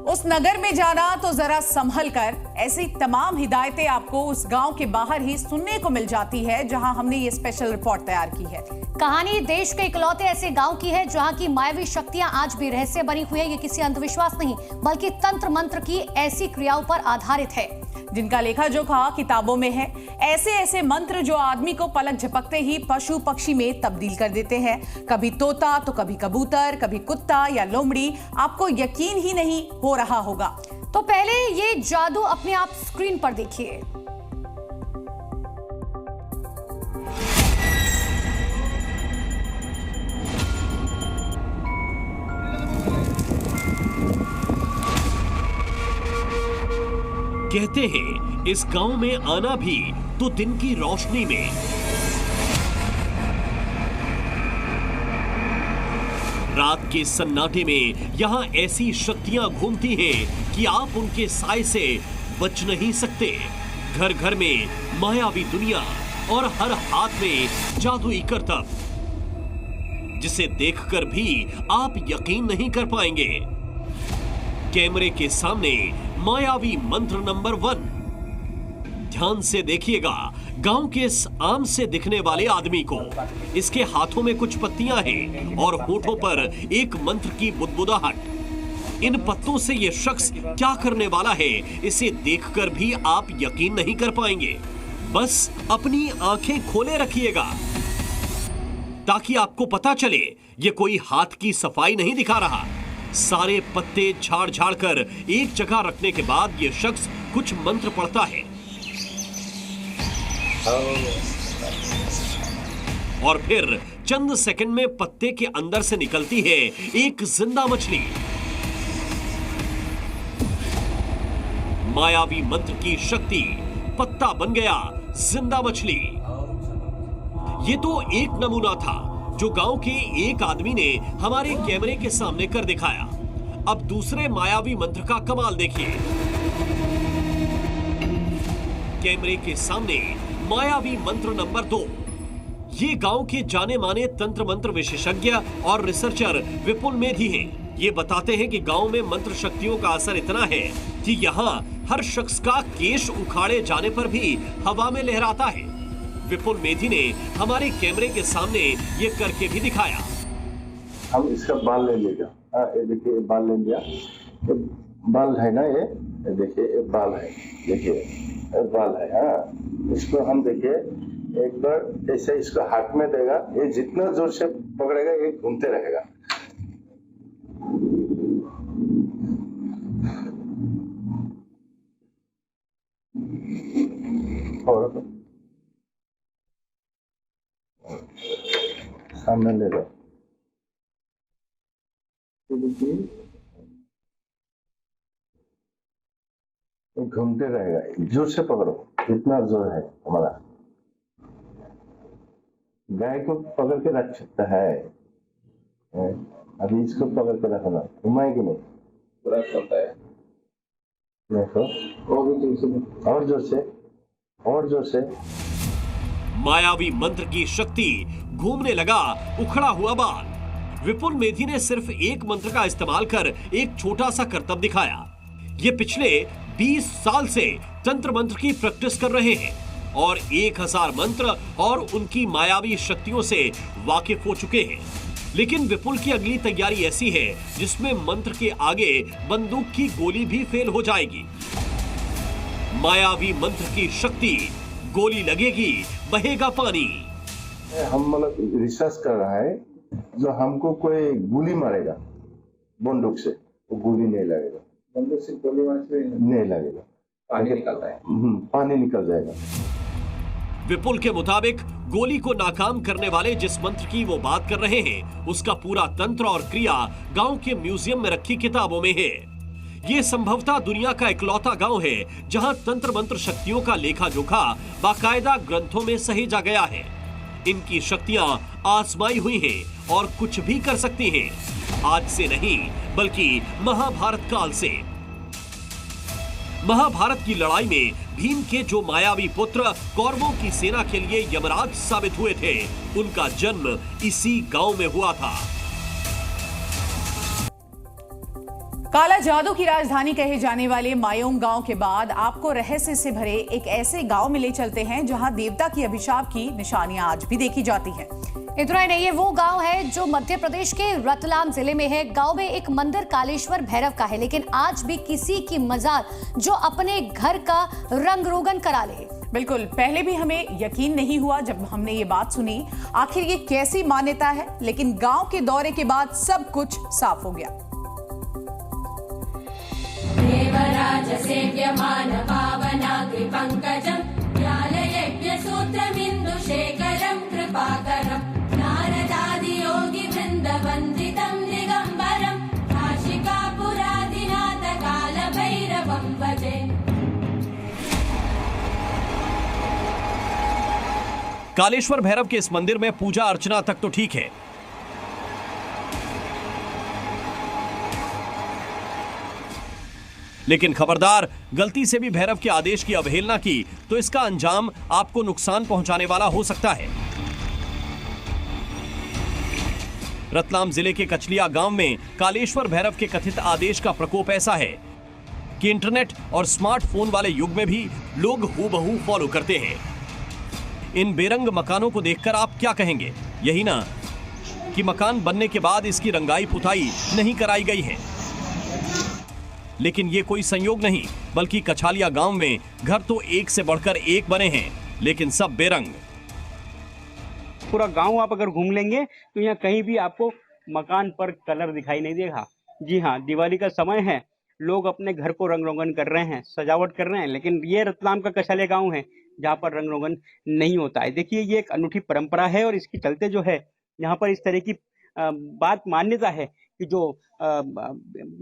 उस नगर में जाना तो जरा संभल कर। ऐसी तमाम हिदायतें आपको उस गांव के बाहर ही सुनने को मिल जाती है जहां हमने ये स्पेशल रिपोर्ट तैयार की है। कहानी देश के इकलौते ऐसे गांव की है जहां की मायावी शक्तियां आज भी रहस्य बनी हुई है। ये किसी अंधविश्वास नहीं बल्कि तंत्र मंत्र की ऐसी क्रियाओं पर आधारित है जिनका लेखा जोखा किताबों में है। ऐसे ऐसे मंत्र जो आदमी को पलक झपकते ही पशु पक्षी में तब्दील कर देते हैं। कभी तोता तो कभी कबूतर, कभी कुत्ता या लोमड़ी। आपको यकीन ही नहीं हो रहा होगा। तो पहले ये जादू अपने आप स्क्रीन पर देखिए। कहते हैं इस गांव में आना भी तो दिन की रोशनी में। रात के सन्नाटे में यहां ऐसी शक्तियां घूमती हैं कि आप उनके साए से बच नहीं सकते। घर घर में मायावी दुनिया और हर हाथ में जादुई करतब, जिसे देखकर भी आप यकीन नहीं कर पाएंगे। कैमरे के सामने मायावी मंत्र नंबर 1। ध्यान से देखिएगा गांव के इस आम से दिखने वाले आदमी को। इसके हाथों में कुछ पत्तियां हैं और होठों पर एक मंत्र की बुदबुदाहट। इन पत्तों से यह शख्स क्या करने वाला है, इसे देखकर भी आप यकीन नहीं कर पाएंगे। बस अपनी आंखें खोले रखिएगा ताकि आपको पता चले यह कोई हाथ की सफाई नहीं दिखा रहा। सारे पत्ते झाड़ झाड़ कर एक जगह रखने के बाद यह शख्स कुछ मंत्र पढ़ता है और फिर चंद सेकंड में पत्ते के अंदर से निकलती है एक जिंदा मछली। मायावी मंत्र की शक्ति, पत्ता बन गया जिंदा मछली। ये तो एक नमूना था जो गांव के एक आदमी ने हमारे कैमरे के सामने कर दिखाया। अब दूसरे मायावी मंत्र का कमाल देखिए। कैमरे के सामने मायावी मंत्र नंबर 2। ये गांव के जाने माने तंत्र मंत्र विशेषज्ञ और रिसर्चर विपुल मेधी हैं। ये बताते हैं कि गांव में मंत्र शक्तियों का असर इतना है कि यहाँ हर शख्स का केश उखाड़े जाने पर भी हवा में लहराता है। विपुल मेधी ने हमारे कैमरे के सामने ये करके भी दिखाया। हम इसका बाल ले लेगा। ये देखिए बाल ले लिया। ये बाल है ना, ये देखिए ये बाल है। देखिए बाल है। हाँ, इसको हम देखिए एक बार ऐसे इसको हाथ में देगा। ये जितना जोर से पकड़ेगा ये घूमते रहेगा। और सामने ले लो। घूमते रहेगा। जोर से पकड़ो, इतना जोर है हमारा। गाय को पकड़ के रख सकता है। अभी इसको पकड़ के रखना, घुमाएगी नहीं, पूरा चलता है। देखो और जोर से, और जोर से। मायावी मंत्र की शक्ति, घूमने लगा उखड़ा हुआ बाल। विपुल मेधी ने सिर्फ एक मंत्र का इस्तेमाल कर एक छोटा सा करतब दिखाया। ये पिछले 20 साल से तंत्र मंत्र की प्रैक्टिस कर रहे हैं और 1000 मंत्र और उनकी मायावी शक्तियों से वाकिफ हो चुके हैं। लेकिन विपुल की अगली तैयारी ऐसी है जिसमें मंत्र के आगे बंदूक की गोली भी फेल हो जाएगी। मायावी मंत्र की शक्ति, गोली लगेगी, बहेगा पानी। हम मतलब रिसर्च कर रहा है, जो हमको कोई गोली मारेगा बंदूक से, वो गोली नहीं लगेगा। बंदूक से गोली मारने से नहीं लगेगा, पानी निकलता है। पानी निकल जाएगा। विपुल के मुताबिक गोली को नाकाम करने वाले जिस मंत्र की वो बात कर रहे हैं, उसका पूरा तंत्र और क्रिया गांव के म्यूजियम में रखी किताबों में है। ये संभवतः दुनिया का इकलौता गांव है जहां तंत्र मंत्र शक्तियों का लेखा जोखा बाकायदा ग्रंथों में सहेजा गया है। इनकी शक्तियां आजमाई हुई हैं और कुछ भी कर सकती हैं। आज से नहीं बल्कि महाभारत काल से। महाभारत की लड़ाई में भीम के जो मायावी पुत्र कौरवों की सेना के लिए यमराज साबित हुए थे, उनका जन्म इसी गांव में हुआ था। काला जादू की राजधानी कहे जाने वाले मायोंग गांव के बाद आपको रहस्य से भरे एक ऐसे गांव में ले चलते हैं जहां देवता की अभिशाप की निशानियां आज भी देखी जाती हैं। इतना ही नहीं, ये वो गांव है जो मध्य प्रदेश के रतलाम जिले में है। गांव में एक मंदिर कालेश्वर भैरव का है, लेकिन आज भी किसी की मजार जो अपने घर का रंग रोगन करा ले। बिल्कुल, पहले भी हमें यकीन नहीं हुआ जब हमने ये बात सुनी, आखिर ये कैसी मान्यता है, लेकिन गांव के दौरे के बाद सब कुछ साफ हो गया। देवराज सेव्यमान पावनाग्रि पंकजं ज्ञानयज्ञ सूत्रमिन्दुशेखरं कृपाकरं नारदादि योगी वृंद वंदितं दिगंबरं काशिकापुरादिनाथ काल भैरवं भजे। कालेश्वर भैरव के इस मंदिर में पूजा अर्चना तक तो ठीक है, लेकिन खबरदार, गलती से भी भैरव के आदेश की अवहेलना की तो इसका अंजाम आपको नुकसान पहुंचाने वाला हो सकता है। रतलाम जिले के कचलिया गांव में कालेश्वर भैरव के कथित आदेश का प्रकोप ऐसा है कि इंटरनेट और स्मार्टफोन वाले युग में भी लोग हूबहू फॉलो करते हैं। इन बेरंग मकानों को देखकर आप क्या कहेंगे? यही ना कि मकान बनने के बाद इसकी रंगाई पुताई नहीं कराई गई है। लेकिन ये कोई संयोग नहीं, बल्कि कछालिया गांव में घर तो एक से बढ़कर एक बने हैं, लेकिन सब बेरंग। पूरा गांव आप अगर घूम लेंगे तो यहाँ कहीं भी आपको मकान पर कलर दिखाई नहीं देगा। जी हाँ, दिवाली का समय है, लोग अपने घर को रंग रोगन कर रहे हैं, सजावट कर रहे हैं, लेकिन ये रतलाम का कछालिया गांव है जहाँ पर रंग रोगन नहीं होता है। देखिए, ये एक अनूठी परंपरा है और इसके चलते जो है यहाँ पर इस तरह की बात मान्यता है कि जो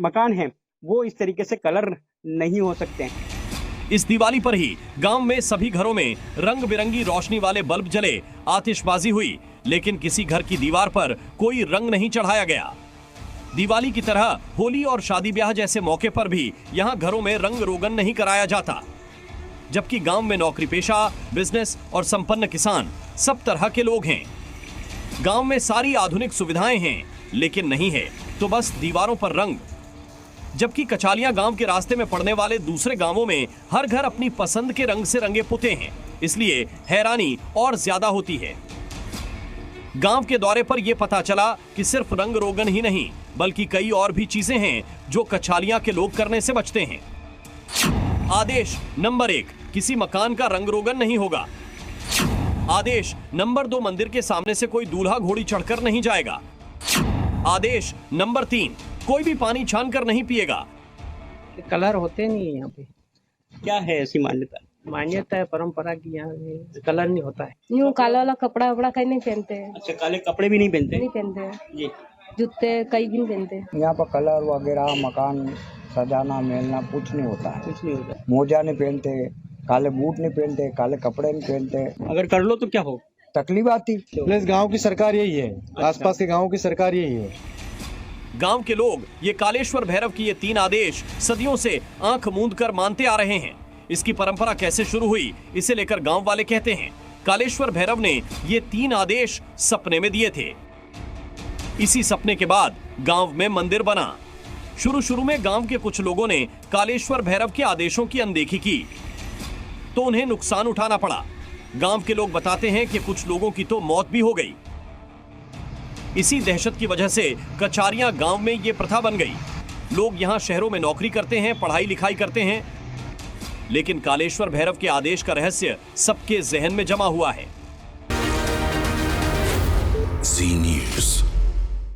मकान है वो इस तरीके से कलर नहीं हो सकते हैं। इस दिवाली पर ही गांव में सभी घरों में रंग बिरंगी रोशनी वाले बल्ब जले, आतिशबाजी हुई, लेकिन किसी घर की दीवार पर कोई रंग नहीं चढ़ाया गया। दिवाली की तरह होली और शादी ब्याह जैसे मौके पर भी यहाँ घरों में रंग रोगन नहीं कराया जाता, जबकि गांव में नौकरी पेशा, बिजनेस और संपन्न किसान सब तरह के लोग हैं। गांव में सारी आधुनिक सुविधाएं हैं, लेकिन नहीं है तो बस दीवारों पर रंग। जबकि कचालिया गांव के रास्ते में पड़ने वाले दूसरे गांवों में हर घर अपनी पसंद के रंग से रंगे पुते हैं, इसलिए हैरानी और ज्यादा होती है। गांव के दौरे पर यह पता चला कि सिर्फ रंग रोगन ही नहीं, बल्कि कई और भी चीजें हैं जो कचालिया के लोग करने से बचते हैं। आदेश नंबर 1, किसी मकान का रंग रोगन नहीं होगा। आदेश नंबर 2, मंदिर के सामने से कोई दूल्हा घोड़ी चढ़कर नहीं जाएगा। आदेश नंबर 3, कोई भी पानी छान कर नहीं पिएगा। कलर होते नहीं है यहाँ पे। क्या है ऐसी मान्यता? मान्यता है परंपरा की, यहाँ कलर नहीं होता है। यूँ काला वाला कपड़ा वपड़ा कहीं नहीं पहनते हैं। अच्छा, काले कपड़े भी नहीं पहनते? नहीं पहनते हैं जी। जूते कई भी नहीं पहनते हैं। यहाँ पर कलर वगैरह मकान सजाना मेलना कुछ नहीं होता है। कुछ नहीं होता। मोजा नहीं पहनते, काले बूट नहीं पहनते, काले कपड़े नहीं पहनते। अगर कर लो तो क्या हो? तकलीफ आती। प्लस गांव की सरकार यही है, आसपास के गांवों की सरकार यही है। गांव के लोग ये कालेश्वर भैरव की ये 3 आदेश सदियों से आंख मूंद कर मानते आ रहे हैं। इसकी परंपरा कैसे शुरू हुई, इसे लेकर गांव वाले कहते हैं, कालेश्वर भैरव ने ये 3 आदेश सपने में दिए थे। इसी सपने के बाद गांव में मंदिर बना। शुरू में गांव के कुछ लोगों ने कालेश्वर भैरव के आदेशों की अनदेखी की तो उन्हें नुकसान उठाना पड़ा। गांव के लोग बताते हैं कि कुछ लोगों की तो मौत भी हो गई। इसी दहशत की वजह से कचारिया गांव में ये प्रथा बन गई। लोग यहां शहरों में नौकरी करते हैं, पढ़ाई लिखाई करते हैं, लेकिन कालेश्वर भैरव के आदेश का रहस्य सबके जहन में जमा हुआ है। जी न्यूज़।